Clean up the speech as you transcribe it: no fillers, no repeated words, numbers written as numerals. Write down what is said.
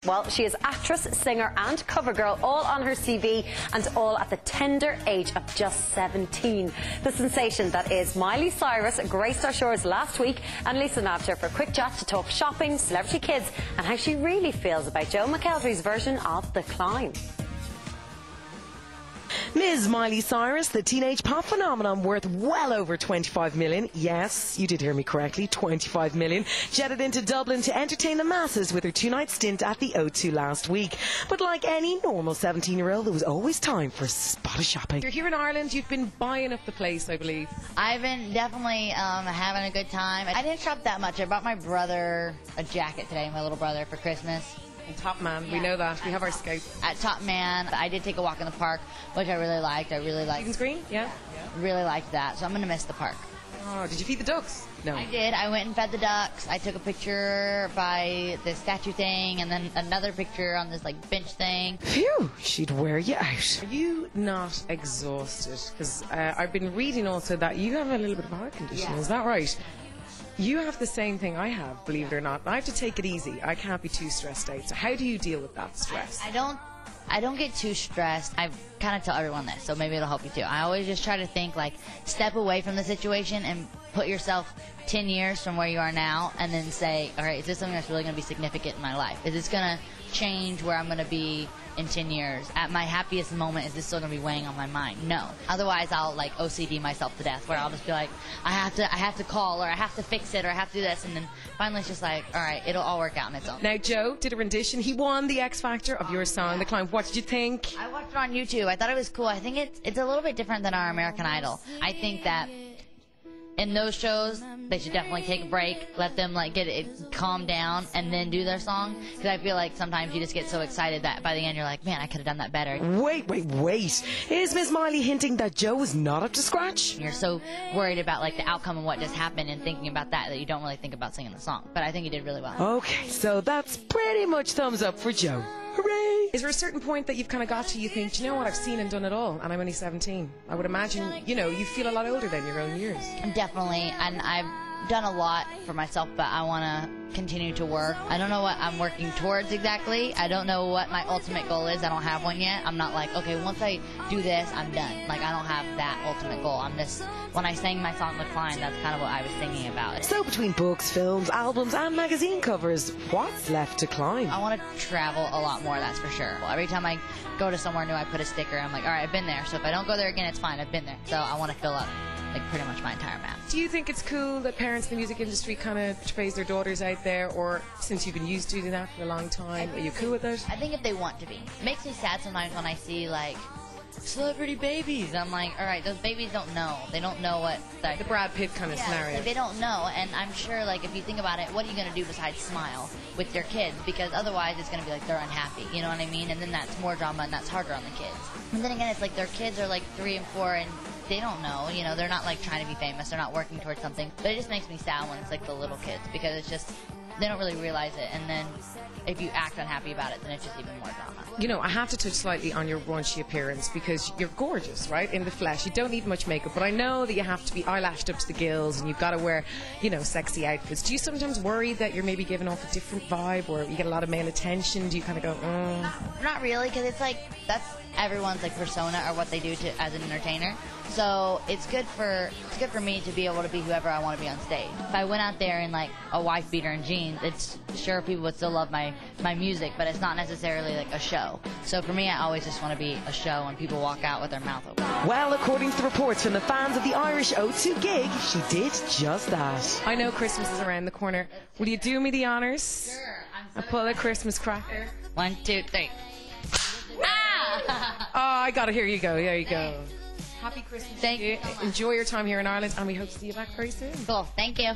Well, she is actress, singer and cover girl, all on her CV and all at the tender age of just 17. The sensation that is Miley Cyrus graced our shores last week, and Lisa nabbed her for a quick chat to talk shopping, celebrity kids and how she really feels about Joe McElderry's version of The Climb. Ms. Miley Cyrus, the teenage pop phenomenon worth well over 25 million, yes, you did hear me correctly, 25 million, jetted into Dublin to entertain the masses with her two-night stint at the O2 last week. But like any normal 17-year-old, there was always time for a spot of shopping. You're here in Ireland, you've been buying up the place, I believe. I've been definitely having a good time. I didn't shop that much. I bought my brother a jacket today, my little brother, for Christmas. And Top Man, we know that. We have our scout. At Top Man, I did take a walk in the park, which I really liked. Stephen's Green? Yeah. Really liked that, so I'm going to miss the park. Oh, did you feed the ducks? No. I did. I went and fed the ducks. I took a picture by the statue thing, and then another picture on this like bench thing. Phew, she'd wear you out. Are you not exhausted? Because I've been reading also that you have a little bit of a heart condition, is that right? You have the same thing I have, believe it or not. I have to take it easy. I can't be too stressed out. So how do you deal with that stress? I don't get too stressed. I kind of tell everyone this, so maybe it'll help you too. I always just try to think, like, step away from the situation and put yourself 10 years from where you are now, and then say, all right, is this something that's really going to be significant in my life? Is this going to change where I'm going to be in 10 years? At my happiest moment, is this still going to be weighing on my mind? No. Otherwise, I'll like OCD myself to death, where I'll just be like, I have to call, or I have to fix it, or I have to do this, and then finally it's just like, all right, it'll all work out on its own. Now, Joe did a rendition. He won the X Factor of your song, The Climb. What did you think? I watched it on YouTube. I thought it was cool. I think it's a little bit different than our American Idol. I think that in those shows, they should definitely take a break, let them like get it calm down, and then do their song. Because I feel like sometimes you just get so excited that by the end you're like, man, I could have done that better. Wait. Is Miss Miley hinting that Joe is not up to scratch? You're so worried about like the outcome and what just happened and thinking about that you don't really think about singing the song. But I think you did really well. Okay, so that's pretty much thumbs up for Joe. Hooray! Is there a certain point that you've kind of got to, you think, do you know what, I've seen and done it all, and I'm only 17. I would imagine, you know, you feel a lot older than your own years. Definitely, and I've done a lot for myself, but I want to continue to work. I don't know what I'm working towards exactly. I don't know what my ultimate goal is. I don't have one yet. I'm not like, okay, once I do this, I'm done. Like, I don't have that ultimate goal. I'm just, when I sang my song, The Climb, that's kind of what I was thinking about. So between books, films, albums and magazine covers, what's left to climb? I want to travel a lot more, that's for sure. Well, every time I go to somewhere new, I put a sticker. I'm like, all right, I've been there. So if I don't go there again, it's fine. I've been there. So I want to fill up like pretty much my entire map. Do you think it's cool that parents in the music industry kind of praise their daughters out there, or since you've been used to doing that for a long time, are you cool with it? I think if they want to be. It makes me sad sometimes when I see like celebrity babies. I'm like, all right, those babies don't know. They don't know what the Brad Pitt kind of scenario. Like, they don't know, and I'm sure like if you think about it, what are you going to do besides smile with your kids? Because otherwise it's going to be like they're unhappy, you know what I mean? And then that's more drama, and that's harder on the kids. And then again, it's like their kids are like 3 and 4, and they don't know, you know, they're not like trying to be famous, they're not working towards something. But it just makes me sad when it's like the little kids, because it's just, they don't really realize it, and then if you act unhappy about it, then it's just even more drama. You know, I have to touch slightly on your raunchy appearance, because you're gorgeous, right, in the flesh. You don't need much makeup, but I know that you have to be eyelashed up to the gills, and you've got to wear, you know, sexy outfits. Do you sometimes worry that you're maybe giving off a different vibe, or you get a lot of male attention? Do you kind of go, Not really, because it's like, that's everyone's like persona or what they do to as an entertainer. So it's good for me to be able to be whoever I want to be on stage. If I went out there in like a wife beater and jeans, it's sure people would still love my music, but it's not necessarily like a show. So for me, I always just want to be a show and people walk out with their mouth open. Well, according to the reports from the fans of the Irish O2 gig, she did just that. I know Christmas is around the corner. Will you do me the honors? Sure. I'll pull a Christmas cracker. 1, 2, 3. Oh, I got it. Here you go. There you go. Happy Christmas. Thank you. Enjoy your time here in Ireland, and we hope to see you back very soon. Cool. Thank you.